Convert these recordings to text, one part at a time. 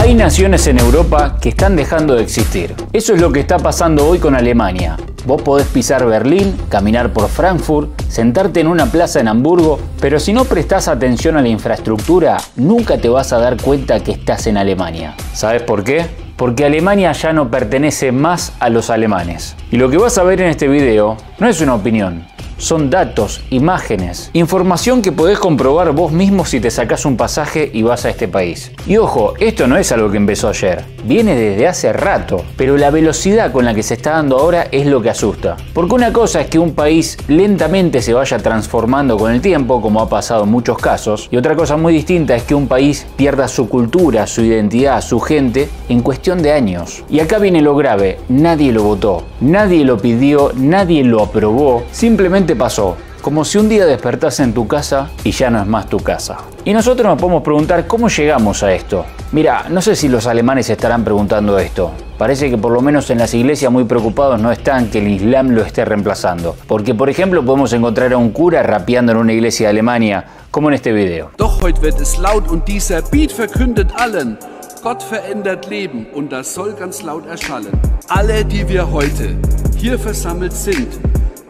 Hay naciones en Europa que están dejando de existir. Eso es lo que está pasando hoy con Alemania. Vos podés pisar Berlín, caminar por Frankfurt, sentarte en una plaza en Hamburgo, pero si no prestás atención a la infraestructura, nunca te vas a dar cuenta que estás en Alemania. ¿Sabés por qué? Porque Alemania ya no pertenece más a los alemanes. Y lo que vas a ver en este video no es una opinión. Son datos, imágenes, información que podés comprobar vos mismo si te sacás un pasaje y vas a este país. Y ojo, esto no es algo que empezó ayer, viene desde hace rato, pero la velocidad con la que se está dando ahora es lo que asusta. Porque una cosa es que un país lentamente se vaya transformando con el tiempo, como ha pasado en muchos casos, y otra cosa muy distinta es que un país pierda su cultura, su identidad, su gente, en cuestión de años. Y acá viene lo grave, nadie lo votó, nadie lo pidió, nadie lo aprobó, simplemente pasó, como si un día despertás en tu casa y ya no es más tu casa. Y nosotros nos podemos preguntar cómo llegamos a esto. Mira, no sé si los alemanes estarán preguntando esto. Parece que por lo menos en las iglesias muy preocupados no están que el Islam lo esté reemplazando. Porque por ejemplo podemos encontrar a un cura rapeando en una iglesia de Alemania, como en este video. Doch heute wird es laut und dieser Beat verkündet allen. Gott verändert Leben und das soll ganz laut erschallen. Alle, die wir heute hier versammelt sind,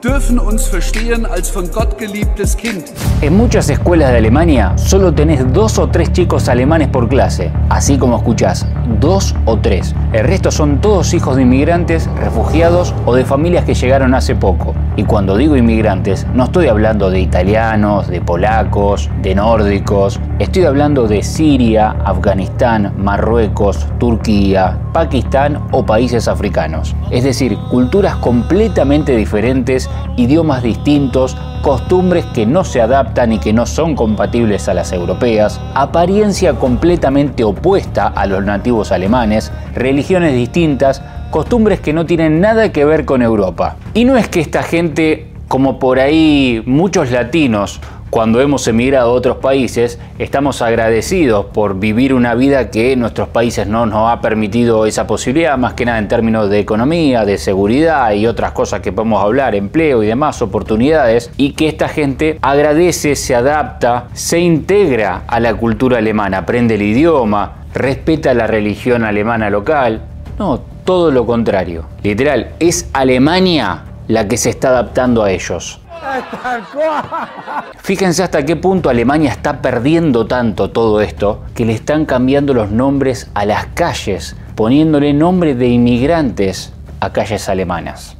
dürfen uns verstehen als von Gott geliebtes Kind. En muchas escuelas de Alemania solo tenés 2 o 3 chicos alemanes por clase, así como escuchás, 2 o 3. El resto son todos hijos de inmigrantes, refugiados o de familias que llegaron hace poco. Y cuando digo inmigrantes, no estoy hablando de italianos, de polacos, de nórdicos. Estoy hablando de Siria, Afganistán, Marruecos, Turquía, Pakistán o países africanos. Es decir, culturas completamente diferentes, idiomas distintos, costumbres que no se adaptan y que no son compatibles a las europeas, apariencia completamente opuesta a los nativos alemanes, religiones distintas, costumbres que no tienen nada que ver con Europa. Y no es que esta gente, como por ahí muchos latinos, cuando hemos emigrado a otros países, estamos agradecidos por vivir una vida que nuestros países no nos ha permitido esa posibilidad, más que nada en términos de economía, de seguridad y otras cosas que podemos hablar, empleo y demás oportunidades, y que esta gente agradece, se adapta, se integra a la cultura alemana, aprende el idioma, respeta la religión alemana local. No, todo lo contrario. Literal, es Alemania la que se está adaptando a ellos. Fíjense hasta qué punto Alemania está perdiendo tanto todo esto que le están cambiando los nombres a las calles, poniéndole nombre de inmigrantes a calles alemanas.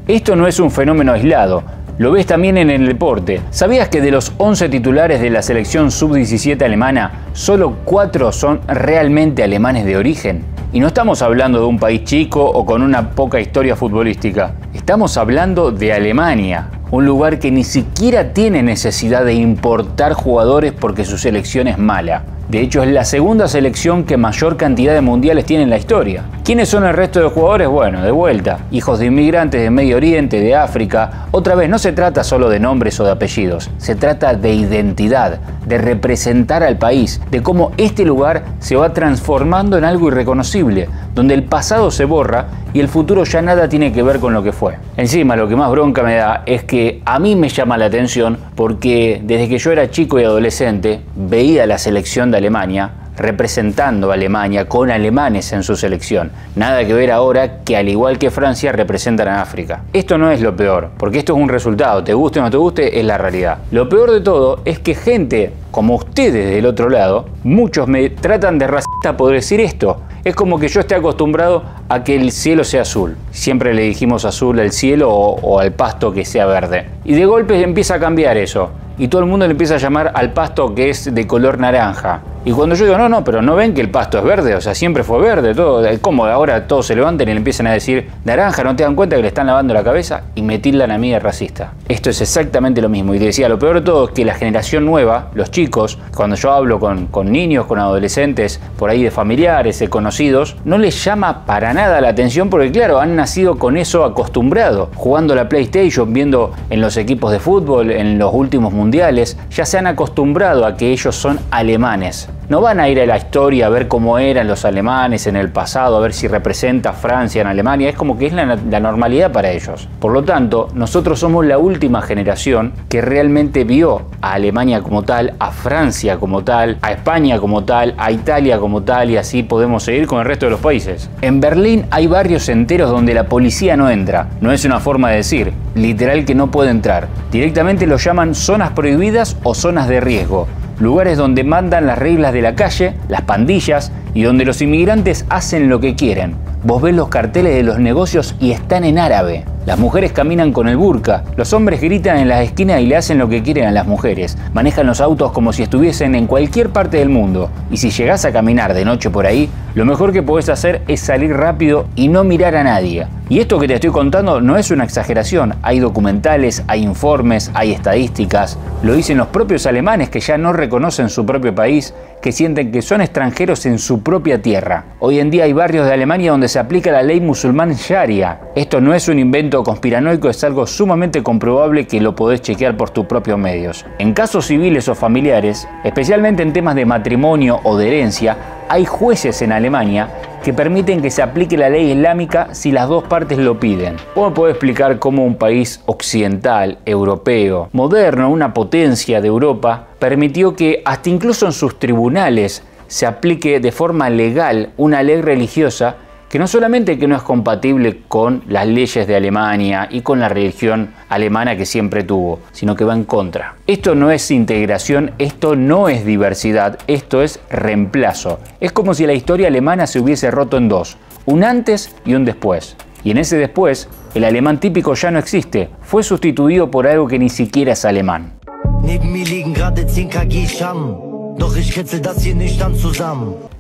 Esto no es un fenómeno aislado, lo ves también en el deporte. ¿Sabías que de los 11 titulares de la selección sub-17 alemana, solo 4 son realmente alemanes de origen? Y no estamos hablando de un país chico o con una poca historia futbolística. Estamos hablando de Alemania, un lugar que ni siquiera tiene necesidad de importar jugadores porque su selección es mala. De hecho, es la segunda selección que mayor cantidad de mundiales tiene en la historia. ¿Quiénes son el resto de jugadores? Bueno, de vuelta, hijos de inmigrantes de Medio Oriente, de África. Otra vez, no se trata solo de nombres o de apellidos, se trata de identidad, de representar al país, de cómo este lugar se va transformando en algo irreconocible, donde el pasado se borra y el futuro ya nada tiene que ver con lo que fue. Encima, lo que más bronca me da es que a mí me llama la atención porque desde que yo era chico y adolescente veía la selección de Alemania representando a Alemania con alemanes en su selección. Nada que ver ahora que al igual que Francia representan a África. Esto no es lo peor, porque esto es un resultado, te guste o no te guste, es la realidad. Lo peor de todo es que gente como ustedes del otro lado, muchos me tratan de racista por decir esto. Es como que yo esté acostumbrado a que el cielo sea azul. Siempre le dijimos azul al cielo o al pasto que sea verde. Y de golpe empieza a cambiar eso. Y todo el mundo le empieza a llamar al pasto que es de color naranja. Y cuando yo digo, no, pero ¿no ven que el pasto es verde? O sea, siempre fue verde, todo. ¿Cómo ahora todos se levantan y le empiezan a decir naranja? ¿No te dan cuenta que le están lavando la cabeza? Y me tildan a mí de racista. Esto es exactamente lo mismo. Y te decía, lo peor de todo es que la generación nueva, los chicos, cuando yo hablo con niños, con adolescentes, por ahí de familiares, de conocidos, no les llama para nada la atención porque, claro, han nacido con eso acostumbrado, jugando la PlayStation, viendo en los equipos de fútbol, en los últimos mundiales, ya se han acostumbrado a que ellos son alemanes. No van a ir a la historia a ver cómo eran los alemanes en el pasado, a ver si representa Francia en Alemania. Es como que es la normalidad para ellos. Por lo tanto, nosotros somos la última generación que realmente vio a Alemania como tal, a Francia como tal, a España como tal, a Italia como tal, y así podemos seguir con el resto de los países. En Berlín hay barrios enteros donde la policía no entra. No es una forma de decir, literal que no puede entrar. Directamente lo llaman zonas prohibidas o zonas de riesgo. Lugares donde mandan las reglas de la calle, las pandillas, y donde los inmigrantes hacen lo que quieren. Vos ves los carteles de los negocios y están en árabe. Las mujeres caminan con el burka, los hombres gritan en las esquinas y le hacen lo que quieren a las mujeres. Manejan los autos como si estuviesen en cualquier parte del mundo. Y si llegás a caminar de noche por ahí, lo mejor que podés hacer es salir rápido y no mirar a nadie. Y esto que te estoy contando no es una exageración. Hay documentales, hay informes, hay estadísticas. Lo dicen los propios alemanes que ya no reconocen su propio país, que sienten que son extranjeros en su propia tierra. Hoy en día hay barrios de Alemania donde se aplica la ley musulmán Sharia. Esto no es un invento conspiranoico, es algo sumamente comprobable que lo podés chequear por tus propios medios. En casos civiles o familiares, especialmente en temas de matrimonio o de herencia, hay jueces en Alemania que permiten que se aplique la ley islámica si las dos partes lo piden. ¿Cómo puedo explicar cómo un país occidental, europeo, moderno, una potencia de Europa, permitió que hasta incluso en sus tribunales se aplique de forma legal una ley religiosa que no solamente que no es compatible con las leyes de Alemania y con la religión alemana que siempre tuvo, sino que va en contra? Esto no es integración, esto no es diversidad, esto es reemplazo. Es como si la historia alemana se hubiese roto en dos, un antes y un después. Y en ese después, el alemán típico ya no existe, fue sustituido por algo que ni siquiera es alemán.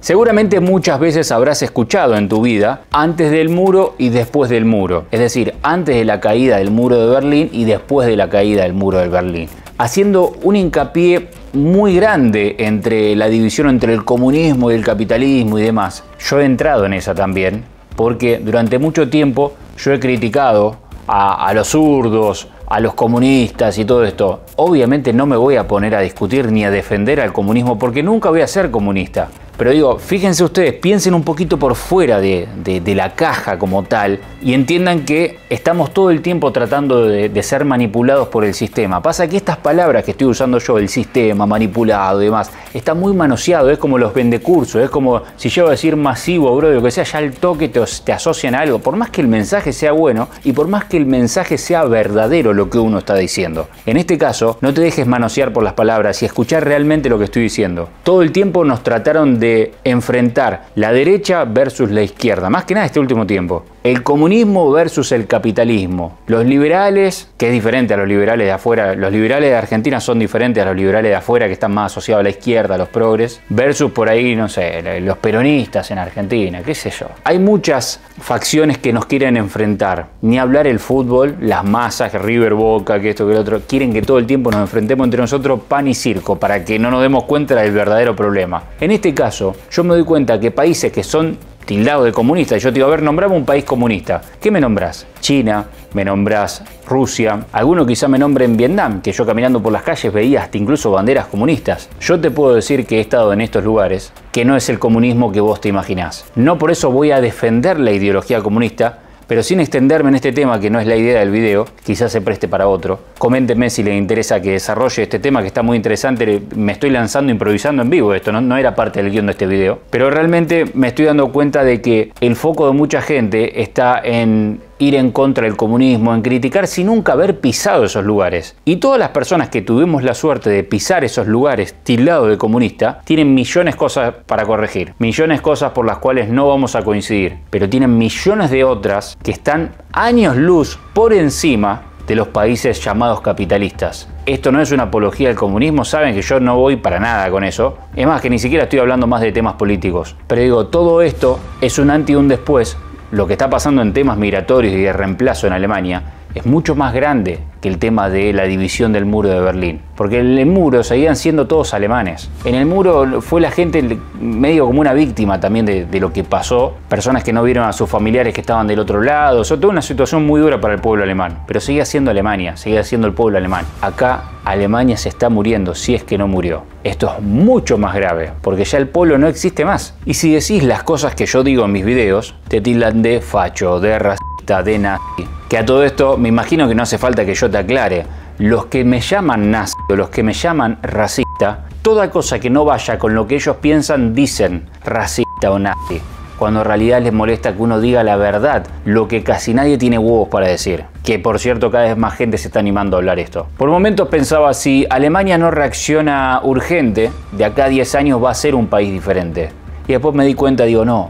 Seguramente muchas veces habrás escuchado en tu vida antes del muro y después del muro, es decir, antes de la caída del muro de Berlín y después de la caída del muro de Berlín, haciendo un hincapié muy grande entre la división entre el comunismo y el capitalismo y demás. Yo he entrado en esa también, porque durante mucho tiempo yo he criticado a los zurdos, a los comunistas y todo esto. Obviamente no me voy a poner a discutir ni a defender al comunismo porque nunca voy a ser comunista. Pero digo, fíjense ustedes, piensen un poquito por fuera de la caja como tal y entiendan que estamos todo el tiempo tratando de ser manipulados por el sistema. Pasa que estas palabras que estoy usando yo, el sistema, manipulado y demás, está muy manoseado, es como los vendecursos, es como si yo voy a decir masivo, bro, lo que sea, ya al toque te asocian a algo. Por más que el mensaje sea bueno y por más que el mensaje sea verdadero lo que uno está diciendo. En este caso, no te dejes manosear por las palabras y escuchar realmente lo que estoy diciendo. Todo el tiempo nos trataron de enfrentar la derecha versus la izquierda, más que nada este último tiempo. El comunismo versus el capitalismo. Los liberales, que es diferente a los liberales de afuera, los liberales de Argentina son diferentes a los liberales de afuera que están más asociados a la izquierda, a los progres, versus por ahí, no sé, los peronistas en Argentina, qué sé yo. Hay muchas facciones que nos quieren enfrentar. Ni hablar el fútbol, las masas, que River, Boca, que esto, que lo otro, quieren que todo el tiempo nos enfrentemos entre nosotros pan y circo para que no nos demos cuenta del verdadero problema. En este caso, yo me doy cuenta que países que son tildado de comunista, yo te digo, a ver, nombrame un país comunista. ¿Qué me nombrás? China, me nombrás Rusia, alguno quizá me nombre en Vietnam, que yo caminando por las calles veía hasta incluso banderas comunistas. Yo te puedo decir que he estado en estos lugares, que no es el comunismo que vos te imaginás. No por eso voy a defender la ideología comunista, pero sin extenderme en este tema, que no es la idea del video, quizás se preste para otro. Coméntenme si les interesa que desarrolle este tema, que está muy interesante. Me estoy lanzando, improvisando en vivo. Esto no era parte del guión de este video. Pero realmente me estoy dando cuenta de que el foco de mucha gente está en ir en contra del comunismo, en criticar sin nunca haber pisado esos lugares. Y todas las personas que tuvimos la suerte de pisar esos lugares tildados de comunista, tienen millones de cosas para corregir, millones de cosas por las cuales no vamos a coincidir, pero tienen millones de otras que están años luz por encima de los países llamados capitalistas. Esto no es una apología del comunismo, saben que yo no voy para nada con eso. Es más, que ni siquiera estoy hablando más de temas políticos. Pero digo, todo esto es un antes y un después. Lo que está pasando en temas migratorios y de reemplazo en Alemania es mucho más grande que el tema de la división del muro de Berlín. Porque en el muro seguían siendo todos alemanes. En el muro fue la gente medio como una víctima también de lo que pasó. Personas que no vieron a sus familiares que estaban del otro lado. O sea, toda una situación muy dura para el pueblo alemán. Pero seguía siendo Alemania, seguía siendo el pueblo alemán. Acá Alemania se está muriendo, si es que no murió. Esto es mucho más grave, porque ya el pueblo no existe más. Y si decís las cosas que yo digo en mis videos, te tildan de facho, de racista, de nazi. Que a todo esto me imagino que no hace falta que yo te aclare. Los que me llaman nazi o los que me llaman racista, toda cosa que no vaya con lo que ellos piensan dicen racista o nazi. Cuando en realidad les molesta que uno diga la verdad, lo que casi nadie tiene huevos para decir. Que por cierto, cada vez más gente se está animando a hablar esto. Por momentos pensaba, si Alemania no reacciona urgente, de acá a 10 años va a ser un país diferente. Y después me di cuenta, digo, no,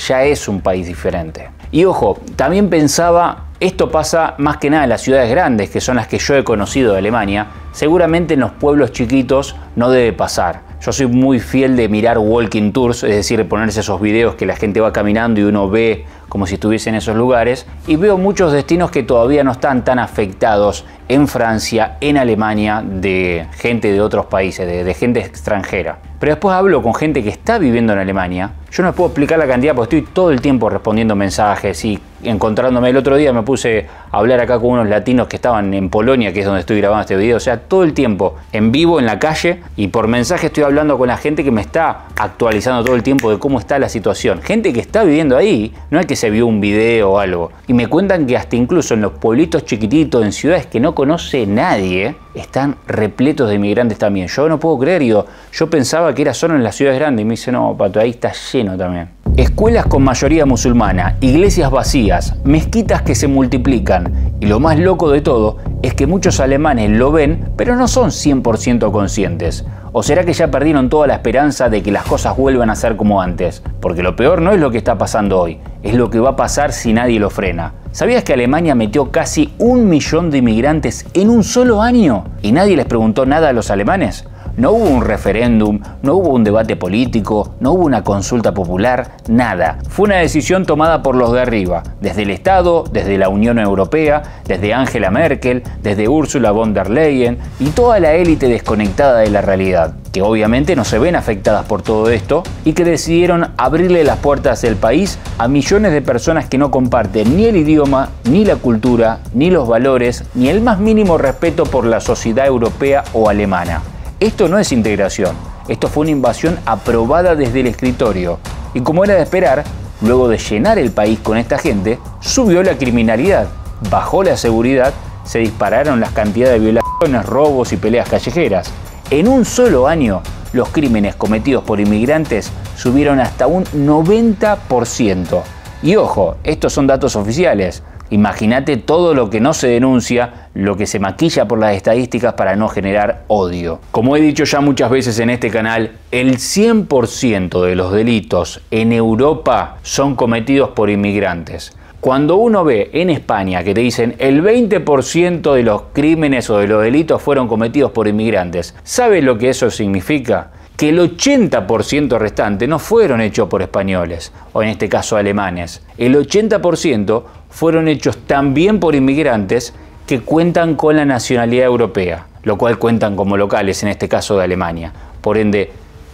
ya es un país diferente. Y ojo, también pensaba, esto pasa más que nada en las ciudades grandes, que son las que yo he conocido de Alemania. Seguramente en los pueblos chiquitos no debe pasar. Yo soy muy fiel de mirar walking tours, es decir, ponerse esos videos que la gente va caminando y uno ve como si estuviese en esos lugares. Y veo muchos destinos que todavía no están tan afectados en Francia, en Alemania, de gente de otros países, de gente extranjera. Pero después hablo con gente que está viviendo en Alemania. Yo no les puedo explicar la cantidad porque estoy todo el tiempo respondiendo mensajes y encontrándome. El otro día me puse a hablar acá con unos latinos que estaban en Polonia, que es donde estoy grabando este video. O sea, todo el tiempo en vivo, en la calle, y por mensaje estoy hablando con la gente que me está actualizando todo el tiempo de cómo está la situación. Gente que está viviendo ahí, no es que se vio un video o algo. Y me cuentan que hasta incluso en los pueblitos chiquititos, en ciudades que no conoce nadie, están repletos de inmigrantes también. Yo no puedo creer, yo pensaba que era solo en las ciudades grandes, y me dice, no, Pato, ahí está lleno también. Escuelas con mayoría musulmana, iglesias vacías, mezquitas que se multiplican. Y lo más loco de todo es que muchos alemanes lo ven, pero no son 100% conscientes. ¿O será que ya perdieron toda la esperanza de que las cosas vuelvan a ser como antes? Porque lo peor no es lo que está pasando hoy, es lo que va a pasar si nadie lo frena. ¿Sabías que Alemania metió casi 1 millón de inmigrantes en un solo año? ¿Y nadie les preguntó nada a los alemanes? No hubo un referéndum, no hubo un debate político, no hubo una consulta popular, nada. Fue una decisión tomada por los de arriba, desde el Estado, desde la Unión Europea, desde Angela Merkel, desde Ursula von der Leyen y toda la élite desconectada de la realidad, que obviamente no se ven afectadas por todo esto y que decidieron abrirle las puertas del país a millones de personas que no comparten ni el idioma, ni la cultura, ni los valores, ni el más mínimo respeto por la sociedad europea o alemana. Esto no es integración, esto fue una invasión aprobada desde el escritorio. Y como era de esperar, luego de llenar el país con esta gente, subió la criminalidad, bajó la seguridad, se dispararon las cantidades de violaciones, robos y peleas callejeras. En un solo año, los crímenes cometidos por inmigrantes subieron hasta un 90%. Y ojo, estos son datos oficiales. Imagínate todo lo que no se denuncia, lo que se maquilla por las estadísticas para no generar odio. Como he dicho ya muchas veces en este canal, el 100% de los delitos en Europa son cometidos por inmigrantes. Cuando uno ve en España que te dicen el 20% de los crímenes o de los delitos fueron cometidos por inmigrantes, ¿sabes lo que eso significa? Que el 80% restante no fueron hechos por españoles, o en este caso alemanes. El 80% fueron hechos también por inmigrantes que cuentan con la nacionalidad europea, lo cual cuentan como locales, en este caso de Alemania. Por ende,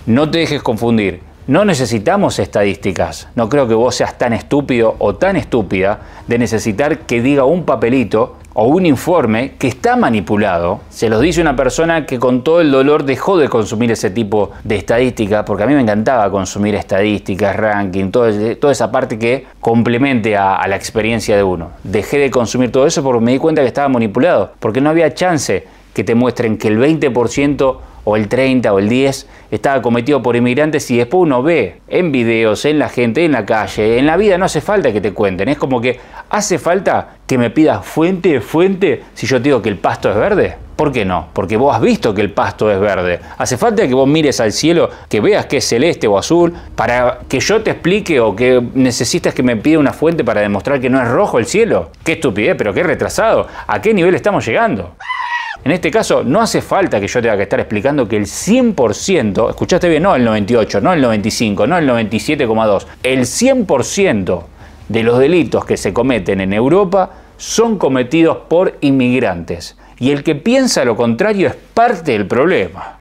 no te dejes confundir. No necesitamos estadísticas. No creo que vos seas tan estúpido o tan estúpida de necesitar que diga un papelito o un informe que está manipulado. Se los dice una persona que con todo el dolor dejó de consumir ese tipo de estadística, porque a mí me encantaba consumir estadísticas, ranking, toda esa parte que complemente a la experiencia de uno. Dejé de consumir todo eso porque me di cuenta que estaba manipulado, porque no había chance que te muestren que el 20% o el 30 o el 10 estaba cometido por inmigrantes y después uno ve en videos, en la gente, en la calle, en la vida no hace falta que te cuenten. Es como que hace falta que me pidas fuente, si yo te digo que el pasto es verde. ¿Por qué no? Porque vos has visto que el pasto es verde. Hace falta que vos mires al cielo, que veas que es celeste o azul, para que yo te explique o que necesitas que me pida una fuente para demostrar que no es rojo el cielo. ¡Qué estupidez, pero qué retrasado! ¿A qué nivel estamos llegando? En este caso, no hace falta que yo tenga que estar explicando que el 100%, escuchaste bien, no el 98, no el 95, no el 97,2, el 100% de los delitos que se cometen en Europa son cometidos por inmigrantes. Y el que piensa lo contrario es parte del problema.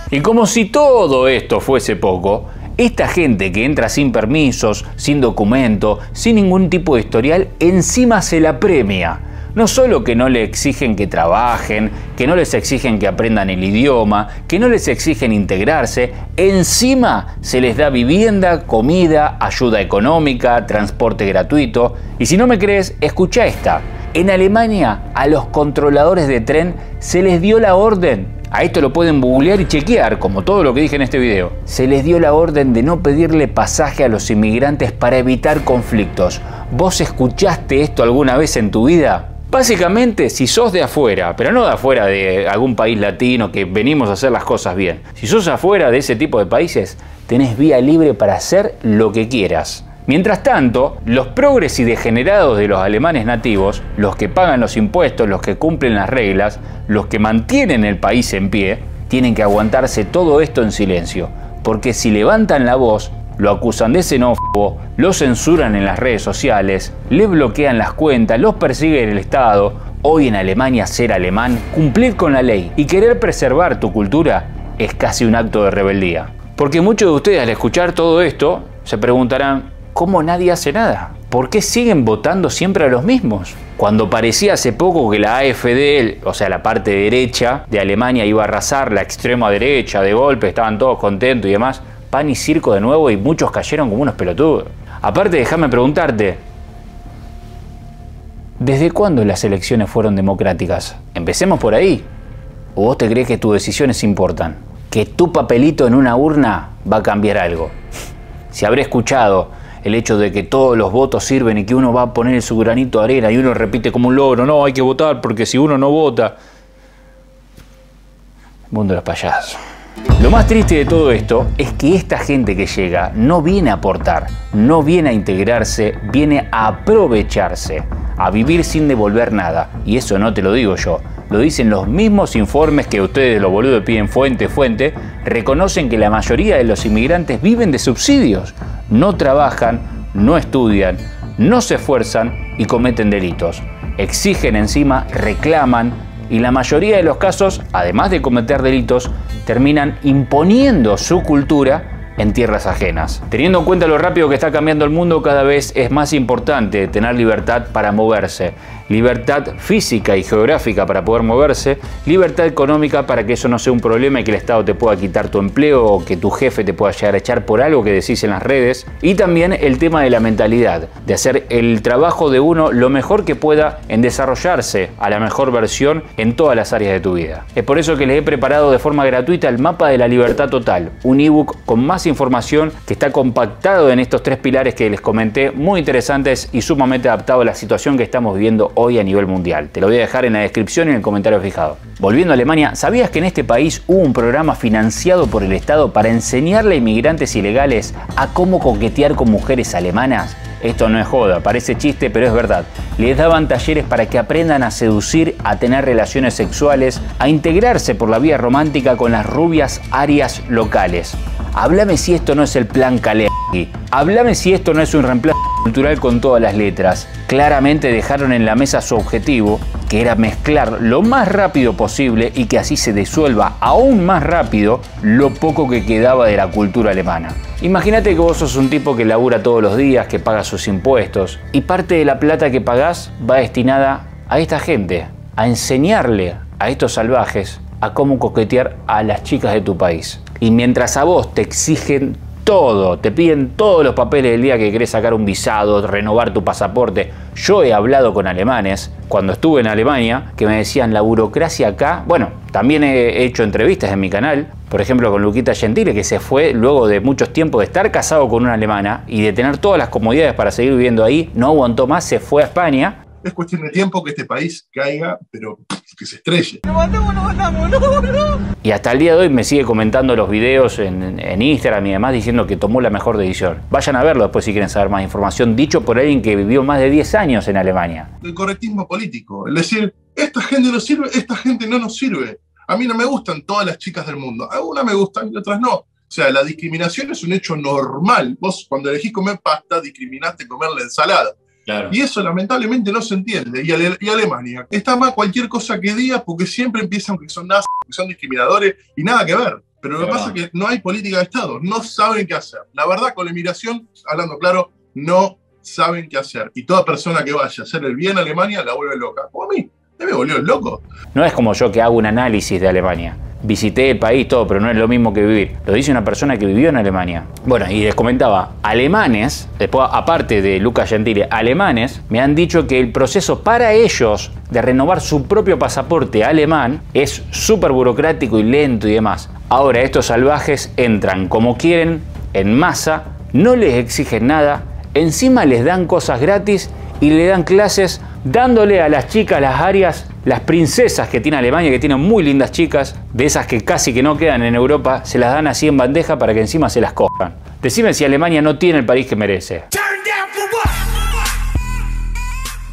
Y como si todo esto fuese poco, esta gente que entra sin permisos, sin documento, sin ningún tipo de historial, encima se la premia. No solo que no le exigen que trabajen, que no les exigen que aprendan el idioma, que no les exigen integrarse, encima se les da vivienda, comida, ayuda económica, transporte gratuito. Y si no me crees, escucha esta. En Alemania, a los controladores de tren se les dio la orden. A esto lo pueden googlear y chequear, como todo lo que dije en este video. Se les dio la orden de no pedirle pasaje a los inmigrantes para evitar conflictos. ¿Vos escuchaste esto alguna vez en tu vida? Básicamente, si sos de afuera, pero no de afuera de algún país latino que venimos a hacer las cosas bien. Si sos afuera de ese tipo de países, tenés vía libre para hacer lo que quieras. Mientras tanto, los progres y degenerados de los alemanes nativos, los que pagan los impuestos, los que cumplen las reglas, los que mantienen el país en pie, tienen que aguantarse todo esto en silencio, porque si levantan la voz, lo acusan de xenófobo, lo censuran en las redes sociales, le bloquean las cuentas, los persigue el Estado. Hoy en Alemania ser alemán, cumplir con la ley y querer preservar tu cultura es casi un acto de rebeldía. Porque muchos de ustedes al escuchar todo esto se preguntarán, ¿cómo nadie hace nada? ¿Por qué siguen votando siempre a los mismos? Cuando parecía hace poco que la AfD, o sea la parte derecha de Alemania, iba a arrasar la extrema derecha de golpe, estaban todos contentos y demás, pan y circo de nuevo y muchos cayeron como unos pelotudos. Aparte, déjame preguntarte, ¿desde cuándo las elecciones fueron democráticas? Empecemos por ahí. ¿O vos te crees que tus decisiones importan? ¿Que tu papelito en una urna va a cambiar algo? Si habré escuchado el hecho de que todos los votos sirven y que uno va a poner su granito de arena y uno repite como un loro, no, hay que votar porque si uno no vota... Mundo de los payasos. Lo más triste de todo esto es que esta gente que llega no viene a aportar, no viene a integrarse, viene a aprovecharse, a vivir sin devolver nada. Y eso no te lo digo yo, lo dicen los mismos informes que ustedes los boludos piden fuente, reconocen que la mayoría de los inmigrantes viven de subsidios, no trabajan, no estudian, no se esfuerzan y cometen delitos. Exigen encima, reclaman y la mayoría de los casos, además de cometer delitos, terminan imponiendo su cultura en tierras ajenas. Teniendo en cuenta lo rápido que está cambiando el mundo, cada vez es más importante tener libertad para moverse. Libertad física y geográfica para poder moverse, libertad económica para que eso no sea un problema y que el Estado te pueda quitar tu empleo o que tu jefe te pueda llegar a echar por algo que decís en las redes. Y también el tema de la mentalidad, de hacer el trabajo de uno lo mejor que pueda en desarrollarse a la mejor versión en todas las áreas de tu vida. Es por eso que les he preparado de forma gratuita el mapa de la libertad total, un ebook con más información que está compactado en estos 3 pilares que les comenté, muy interesantes y sumamente adaptado a la situación que estamos viviendo hoy a nivel mundial. Te lo voy a dejar en la descripción y en el comentario fijado. Volviendo a Alemania, ¿sabías que en este país hubo un programa financiado por el Estado para enseñarle a inmigrantes ilegales a cómo coquetear con mujeres alemanas? Esto no es joda, parece chiste, pero es verdad. Les daban talleres para que aprendan a seducir, a tener relaciones sexuales, a integrarse por la vía romántica con las rubias arias locales. Háblame si esto no es el plan Kalergi. Háblame si esto no es un reemplazo cultural con todas las letras. Claramente dejaron en la mesa su objetivo, que era mezclar lo más rápido posible y que así se disuelva aún más rápido lo poco que quedaba de la cultura alemana. Imagínate que vos sos un tipo que labura todos los días, que paga sus impuestos y parte de la plata que pagás va destinada a esta gente, a enseñarle a estos salvajes a cómo coquetear a las chicas de tu país. Y mientras a vos te exigen todo, te piden todos los papeles del día que querés sacar un visado, renovar tu pasaporte. Yo he hablado con alemanes cuando estuve en Alemania que me decían la burocracia acá. Bueno, también he hecho entrevistas en mi canal, por ejemplo con Luquita Gentile, que se fue luego de muchos tiempos de estar casado con una alemana y de tener todas las comodidades para seguir viviendo ahí, no aguantó más, se fue a España. es cuestión de tiempo que este país caiga, pero que se estrelle. ¡Lo matamos, lo matamos! ¡No! Y hasta el día de hoy me sigue comentando los videos en Instagram y demás diciendo que tomó la mejor decisión. Vayan a verlo después si quieren saber más información, dicho por alguien que vivió más de 10 años en Alemania. El correctismo político, es decir, esta gente nos sirve, esta gente no nos sirve. A mí no me gustan todas las chicas del mundo, algunas me gustan y otras no. O sea, la discriminación es un hecho normal. Vos cuando elegís comer pasta, discriminaste comer la ensalada. Claro. Y eso lamentablemente no se entiende. Y Alemania está mal cualquier cosa que diga porque siempre empiezan que son nazis, que son discriminadores y nada que ver. Pero lo que pasa es que no hay política de Estado, no saben qué hacer. La verdad, con la inmigración, hablando claro, no saben qué hacer. Y toda persona que vaya a hacer el bien a Alemania la vuelve loca. Como a mí, me volvió loco. No es como yo que hago un análisis de Alemania. Visité el país, todo, pero no es lo mismo que vivir. Lo dice una persona que vivió en Alemania. Bueno, y les comentaba, alemanes, después aparte de Luca Gentile, alemanes me han dicho que el proceso para ellos de renovar su propio pasaporte alemán es súper burocrático y lento y demás. Ahora estos salvajes entran como quieren, en masa, no les exigen nada, encima les dan cosas gratis y le dan clases dándole a las chicas las áreas, las princesas que tiene Alemania, que tienen muy lindas chicas, de esas que casi que no quedan en Europa, se las dan así en bandeja para que encima se las cojan. Decime si Alemania no tiene el país que merece.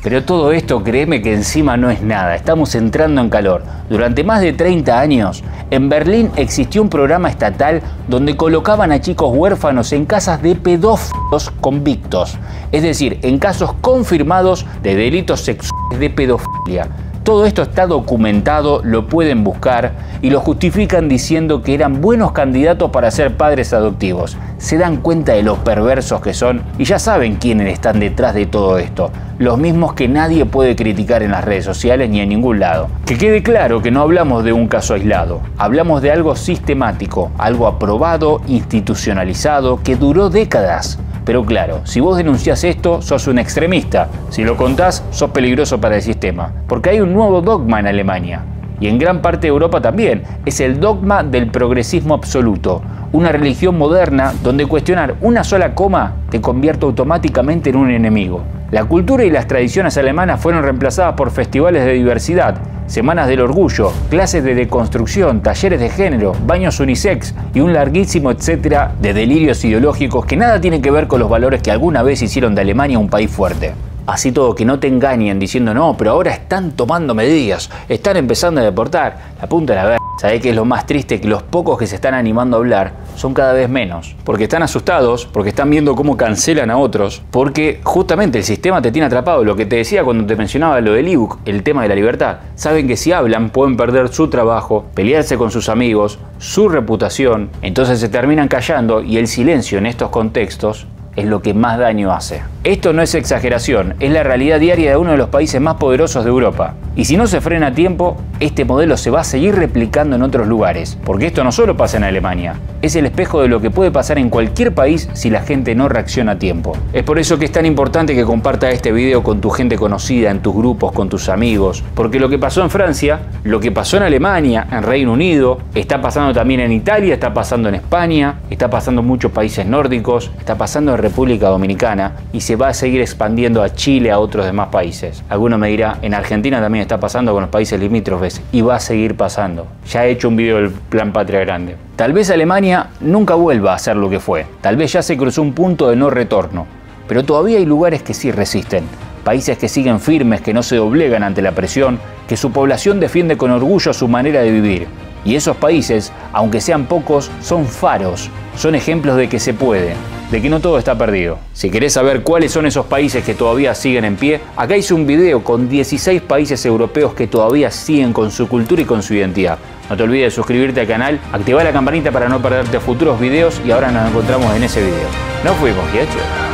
Pero todo esto, créeme que encima no es nada, estamos entrando en calor. Durante más de 30 años, en Berlín existió un programa estatal donde colocaban a chicos huérfanos en casas de pedófilos convictos, es decir, en casos confirmados de delitos sexuales de pedofilia. Todo esto está documentado, lo pueden buscar y lo justifican diciendo que eran buenos candidatos para ser padres adoptivos. Se dan cuenta de los perversos que son y ya saben quiénes están detrás de todo esto. Los mismos que nadie puede criticar en las redes sociales ni en ningún lado. Que quede claro que no hablamos de un caso aislado, hablamos de algo sistemático, algo aprobado, institucionalizado, que duró décadas. Pero claro, si vos denunciás esto, sos un extremista. Si lo contás, sos peligroso para el sistema. Porque hay un nuevo dogma en Alemania. Y en gran parte de Europa también. Es el dogma del progresismo absoluto. Una religión moderna donde cuestionar una sola coma te convierte automáticamente en un enemigo. La cultura y las tradiciones alemanas fueron reemplazadas por festivales de diversidad, semanas del orgullo, clases de deconstrucción, talleres de género, baños unisex y un larguísimo etcétera de delirios ideológicos que nada tienen que ver con los valores que alguna vez hicieron de Alemania un país fuerte. Así todo, que no te engañen diciendo no, pero ahora están tomando medidas, están empezando a deportar. La punta de la verga. ¿Sabés qué es lo más triste? Que los pocos que se están animando a hablar son cada vez menos. Porque están asustados, porque están viendo cómo cancelan a otros, porque justamente el sistema te tiene atrapado. Lo que te decía cuando te mencionaba lo del ebook, el tema de la libertad. Saben que si hablan pueden perder su trabajo, pelearse con sus amigos, su reputación. Entonces se terminan callando y el silencio en estos contextos es lo que más daño hace. Esto no es exageración, es la realidad diaria de uno de los países más poderosos de Europa. Y si no se frena a tiempo, este modelo se va a seguir replicando en otros lugares. Porque esto no solo pasa en Alemania, es el espejo de lo que puede pasar en cualquier país si la gente no reacciona a tiempo. Es por eso que es tan importante que compartas este video con tu gente conocida, en tus grupos, con tus amigos. Porque lo que pasó en Francia, lo que pasó en Alemania, en Reino Unido, está pasando también en Italia, está pasando en España, está pasando en muchos países nórdicos, está pasando en República Dominicana y se va a seguir expandiendo a Chile, a otros demás países. Alguno me dirá, en Argentina también está pasando con los países limítrofes y va a seguir pasando. Ya he hecho un video del Plan Patria Grande. Tal vez Alemania nunca vuelva a ser lo que fue. Tal vez ya se cruzó un punto de no retorno. Pero todavía hay lugares que sí resisten. Países que siguen firmes, que no se doblegan ante la presión, que su población defiende con orgullo su manera de vivir. Y esos países, aunque sean pocos, son faros, son ejemplos de que se puede, de que no todo está perdido. Si querés saber cuáles son esos países que todavía siguen en pie, acá hice un video con 16 países europeos que todavía siguen con su cultura y con su identidad. No te olvides de suscribirte al canal, activar la campanita para no perderte futuros videos y ahora nos encontramos en ese video. Nos fuimos, y hecho.